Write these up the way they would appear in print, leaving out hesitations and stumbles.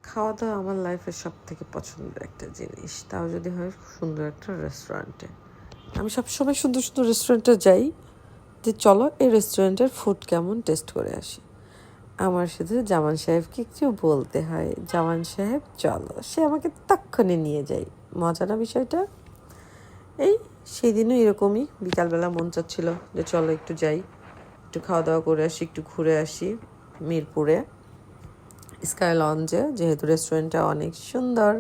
খাওয়া দাওয়া আমার লাইফের সব থেকে পছন্দের একটা জিনিস, তাও যদি হয় সুন্দর একটা রেস্টুরেন্টে। আমি সবসময় সুন্দর সুন্দর রেস্টুরেন্টে যাই যে চলো এই রেস্টুরেন্টের ফুড কেমন টেস্ট করে আসি। আমার শুধু জামান সাহেবকে একটু বলতে হয়, জামান সাহেব চলো, সে আমাকে তক্ষণে নিয়ে যায়। মজা না বিষয়টা? এই সেদিনও এরকমই বিকালবেলা মন চাচ্ছিল যে চলো একটু যাই, একটু খাওয়া দাওয়া করে আসি, একটু ঘুরে আসি মিরপুরে স্কাই লঞ্জে, যেহেতু রেস্টুরেন্টটা অনেক সুন্দর।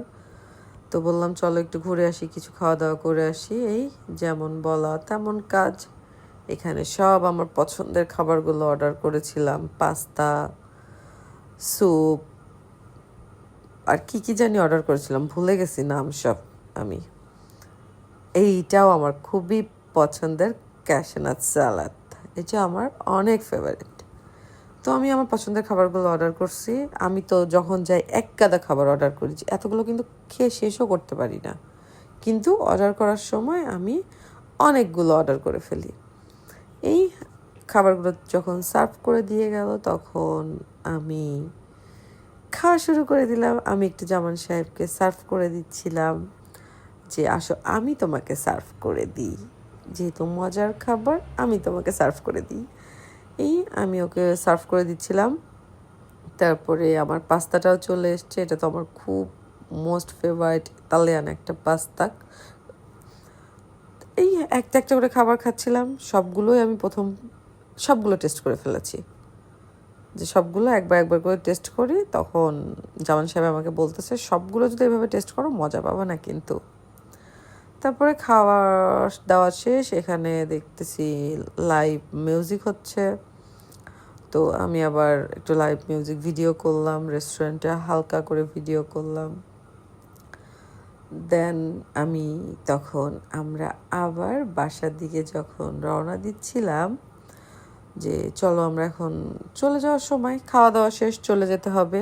তো বললাম চলো একটু ঘুরে আসি, কিছু খাওয়া দাওয়া করে আসি। এই যেমন বলা তেমন কাজ, এখানে সব আমার পছন্দের খাবারগুলো অর্ডার করেছিলাম, পাস্তা, স্যুপ, আর কি কি জানি অর্ডার করেছিলাম, ভুলে গেছি নাম সব আমি। এইটাও আমার খুবই পছন্দের ক্যাশনাট স্যালাড, এটা আমার অনেক ফেভারিট। তো আমি আমার পছন্দের খাবারগুলো অর্ডার করছি। আমি তো যখন যাই এক গাদা খাবার অর্ডার করি, এতগুলো কিন্তু খেয়ে শেষও করতে পারি না, কিন্তু অর্ডার করার সময় আমি অনেকগুলো অর্ডার করে ফেলি। এই খাবারগুলো যখন সার্ভ করে দিয়ে গেল তখন আমি খাওয়া শুরু করে দিলাম। আমি একটু জামান সাহেবকে সার্ভ করে দিচ্ছিলাম যে আসো আমি তোমাকে সার্ভ করে দিই, যেহেতু মজার খাবার আমি তোমাকে সার্ভ করে দিই। এই আমি ওকে সার্ভ করে দিচ্ছিলাম। তারপরে আমার পাস্তাটাও চলে এসছে, এটা তো আমার খুব মোস্ট ফেভারিট ইতালিয়ান একটা পাস্তা। এই একটা একটা করে খাবার খাচ্ছিলাম, সবগুলোই আমি সবগুলো টেস্ট করে ফেলেছি। যে সবগুলো একবার একবার করে টেস্ট করি, তখন জামান সাহেব আমাকে বলতেছে সবগুলো যদি এভাবে টেস্ট করো মজা পাবা না কিন্তু। তারপরে খাওয়া দাওয়া শেষ, এখানে দেখতেছি লাইভ মিউজিক হচ্ছে। তো আমি আবার একটু লাইভ মিউজিক ভিডিও করলাম, রেস্টুরেন্টে হালকা করে ভিডিও করলাম। দেন আমরা আবার বাসার দিকে যখন রওনা দিচ্ছিলাম যে চলো আমরা এখন চলে যাওয়ার সময়, খাওয়া দাওয়া শেষ চলে যেতে হবে।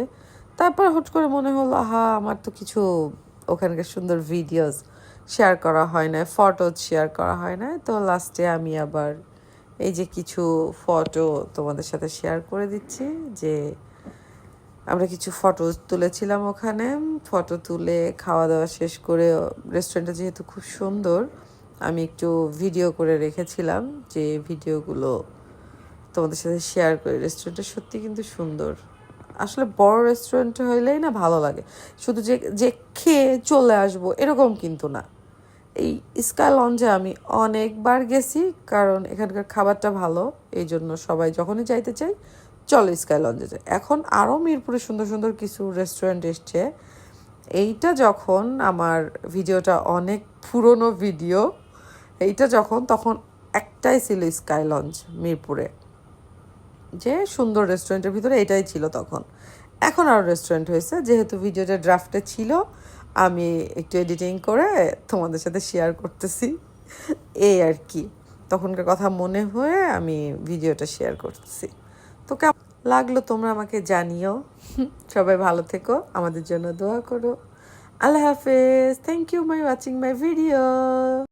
তারপর হুট করে মনে হলো আমার তো কিছু ওখানকার সুন্দর ভিডিওস শেয়ার করা হয় না, ফটো শেয়ার করা হয় না। তো লাস্টে আমি আবার এই যে কিছু ফটো তোমাদের সাথে শেয়ার করে দিচ্ছি, যে আমরা কিছু ফটো তুলেছিলাম ওখানে। ফটো তুলে খাওয়া দাওয়া শেষ করে, রেস্টুরেন্টটা যেহেতু খুব সুন্দর, আমি একটু ভিডিও করে রেখেছিলাম, যে ভিডিওগুলো তোমাদের সাথে শেয়ার করি। রেস্টুরেন্টটা সত্যি কিন্তু সুন্দর। আসলে বড় রেস্টুরেন্টে হইলেই না ভালো লাগে, শুধু যে যে খেয়ে চলে আসবো এরকম কিন্তু না। এই স্কাই লঞ্জে আমি অনেকবার গেছি, কারণ এখানকার খাবারটা ভালো, এই জন্য সবাই যখনই যাইতে চাই চলো স্কাই লঞ্জে যাই। এখন আরও মিরপুরে সুন্দর সুন্দর কিছু রেস্টুরেন্ট এসছে। এইটা যখন আমার ভিডিওটা অনেক পুরনো ভিডিও, এইটা তখন একটাই ছিল স্কাই লঞ্জ মিরপুরে, যে সুন্দর রেস্টুরেন্টের ভিতরে এটাই ছিল তখন। এখন আরও রেস্টুরেন্ট হয়েছে, যেহেতু ভিডিওটা ড্রাফটে ছিল আমি একটু এডিটিং করে তোমাদের সাথে শেয়ার করতেছি, এই আর কি। তখনকার কথা মনে হয়ে আমি ভিডিওটা শেয়ার করতেছি। তো কেমন লাগলো তোমরা আমাকে জানিও। সবাই ভালো থেকো, আমাদের জন্য দোয়া করো। আল্লাহ হাফেজ। Thank you my watching my video.